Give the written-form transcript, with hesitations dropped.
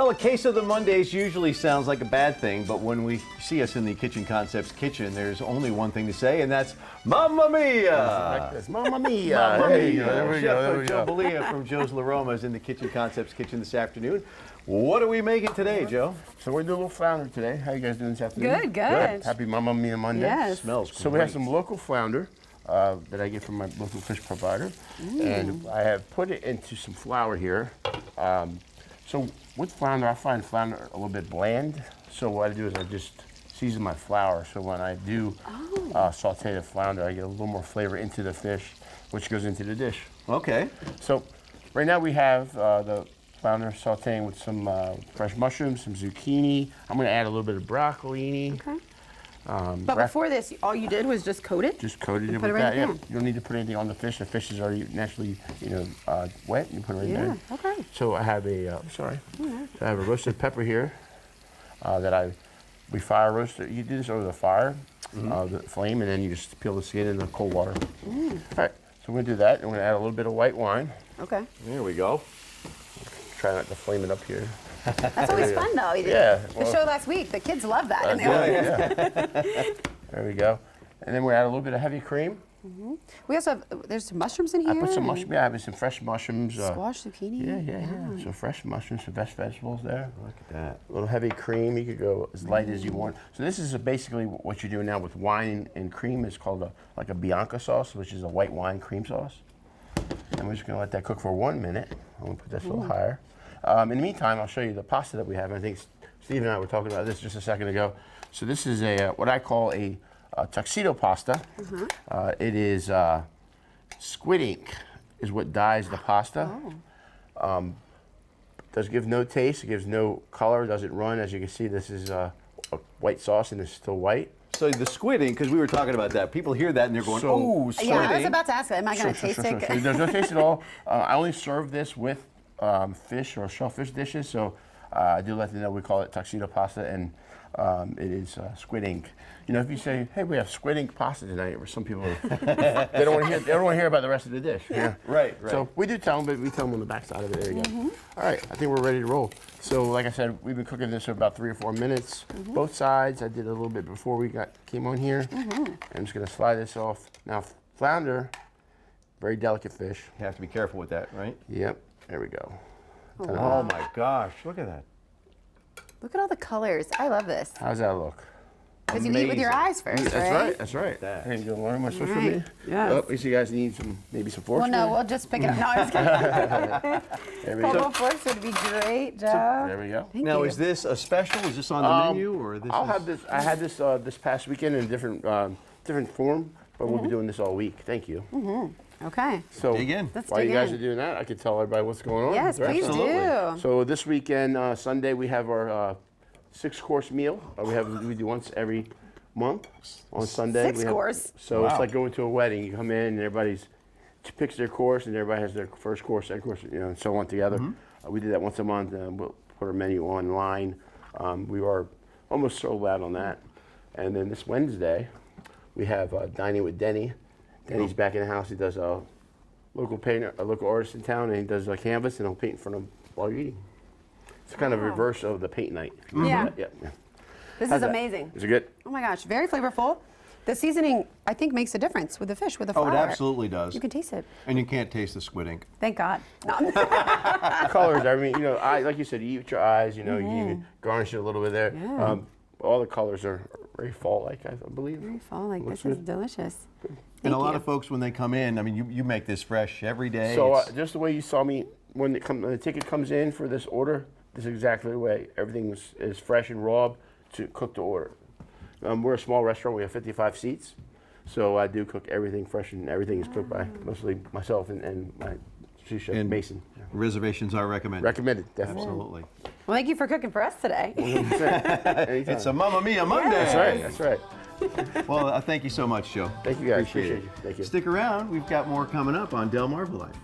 Well, a case of the Mondays usually sounds like a bad thing, but when we see us in the Kitchen Concepts kitchen, there's only one thing to say, and that's Mamma Mia! Mamma Mia! Mamma There Mia! there we go. Joe Bellia from Joe's La Roma is in the Kitchen Concepts kitchen this afternoon. What are we making today, Joe? So we're doing a little flounder today. How you guys doing this afternoon? Good. Happy Mamma Mia Monday. Yes. Smells So we have some local flounder that I get from my local fish provider. And I have put it into some flour here. So with flounder, I find flounder a little bit bland. So what I do is I just season my flour. So when I do saute the flounder, I get a little more flavor into the fish, which goes into the dish. Okay. So right now we have the flounder sauteing with some fresh mushrooms, some zucchini. I'm going to add a little bit of broccoli. Okay. But before this, all you did was just coat it? Just coated it put with it right that. in Yeah. You don't need to put anything on the fish. The fish is already naturally, wet. You put it right there. Okay. So I have a So I have a roasted pepper here that we fire roasted. You do this over the fire, the flame, and then you just peel the skin in the cold water. All right. So we're gonna do that, and we're gonna add a little bit of white wine. Okay. There we go. Try not to flame it up here. That's always fun, though. Yeah. The show last week, the kids love that. in the Yeah. There we go. And then we add a little bit of heavy cream. We also have, there's some mushrooms in here. I put some mushrooms. Yeah, I have some fresh mushrooms. Squash, zucchini. Yeah. So fresh mushrooms, some fresh vegetables there. Look at that. A little heavy cream. You could go as light as you want. So this is basically what you're doing now with wine and cream. It's called like a Bianca sauce, which is a white wine cream sauce. And we're just gonna let that cook for 1 minute. I'm gonna put this a little higher. In the meantime, I'll show you the pasta that we have. I think Steve and I were talking about this just a second ago. So this is what I call a tuxedo pasta. It is squid ink is what dyes the pasta. Does give no taste. It gives no color. Doesn't run. As you can see, this is a white sauce and it's still white. So the squid ink, because we were talking about that, people hear that and they're going, "Oh, squid Yeah, I was ink." about to ask that. Am I going to taste it? So there's no taste at all. I only serve this with fish or shellfish dishes, so I do let them know we call it tuxedo pasta, and it is squid ink. You know, if you say, "Hey, we have squid ink pasta tonight," or some people they don't want to hear about the rest of the dish. Yeah. Right. So we do tell them, but we tell them on the back side of it. There you go. All right, I think we're ready to roll. So like I said, we've been cooking this for about 3 or 4 minutes. Both sides. I did a little bit before we came on here. I'm just gonna slide this off. Now flounder, very delicate fish. You have to be careful with that, right? Yep. There we go. Oh my gosh, look at that. Look at all the colors. I love this. How's that look? Because you eat with your eyes first, That's right. That's right. That. Hey, you gonna learn my switch from me? Yes. Oh, you guys need maybe some forks. Well, no, for me? we'll just pick it up. No, I'm just kidding. There we Couple go. forks would be great, Joe. There we go. Thank Now, you. is this a special? Is this on the menu, or this? I'll have this. I had this this past weekend in a different form, but we'll be doing this all week. Thank you. Okay. So Dig in. Let's while dig you guys in. are doing that, I can tell everybody what's going on. Yes, please Absolutely. do. So this weekend, Sunday, we have our 6-course meal. We do once every month on Sunday. Six course. So Wow. it's like going to a wedding. You come in and everybody picks their course, and everybody has their first course, second course, and so on together. We do that once a month. We'll put our menu online. We are almost sold out on that. And then this Wednesday, we have Dining with Denny. Denny's back in the house. He does a local painter, a local artist in town, and he does a canvas, and he'll paint in front of while you're eating. It's kind of a reverse of the paint night. if you Yeah. do that. Yeah. This How's is that? amazing. Is it good? Oh my gosh, very flavorful. The seasoning, I think, makes a difference with the fish, with the Oh, flour. it absolutely does. You can taste it. And you can't taste the squid ink. Thank God. No. Colors. I mean, like you said, you eat with your eyes. You can even garnish it a little bit there. Yeah. All the colors are very fall-like, I believe. Very fall like Looks this is good. delicious. And a Thank lot you. of folks, when they come in, I mean, you make this fresh every day. So It's- just the way you saw me when the ticket comes in for this order, this is exactly the way everything is fresh and raw to cook the order. We're a small restaurant. We have 55 seats, so I do cook everything fresh, and everything is cooked by mostly myself and my sous chef And Mason. reservations are recommended. Recommended, definitely. Absolutely. Well, thank you for cooking for us today. 100%. Anytime. It's a Mamma Mia Monday. That's right. That's right. Well, thank you so much, Joe. Thank you guys. Appreciate it. Thank you. Stick around. We've got more coming up on DelmarvaLife.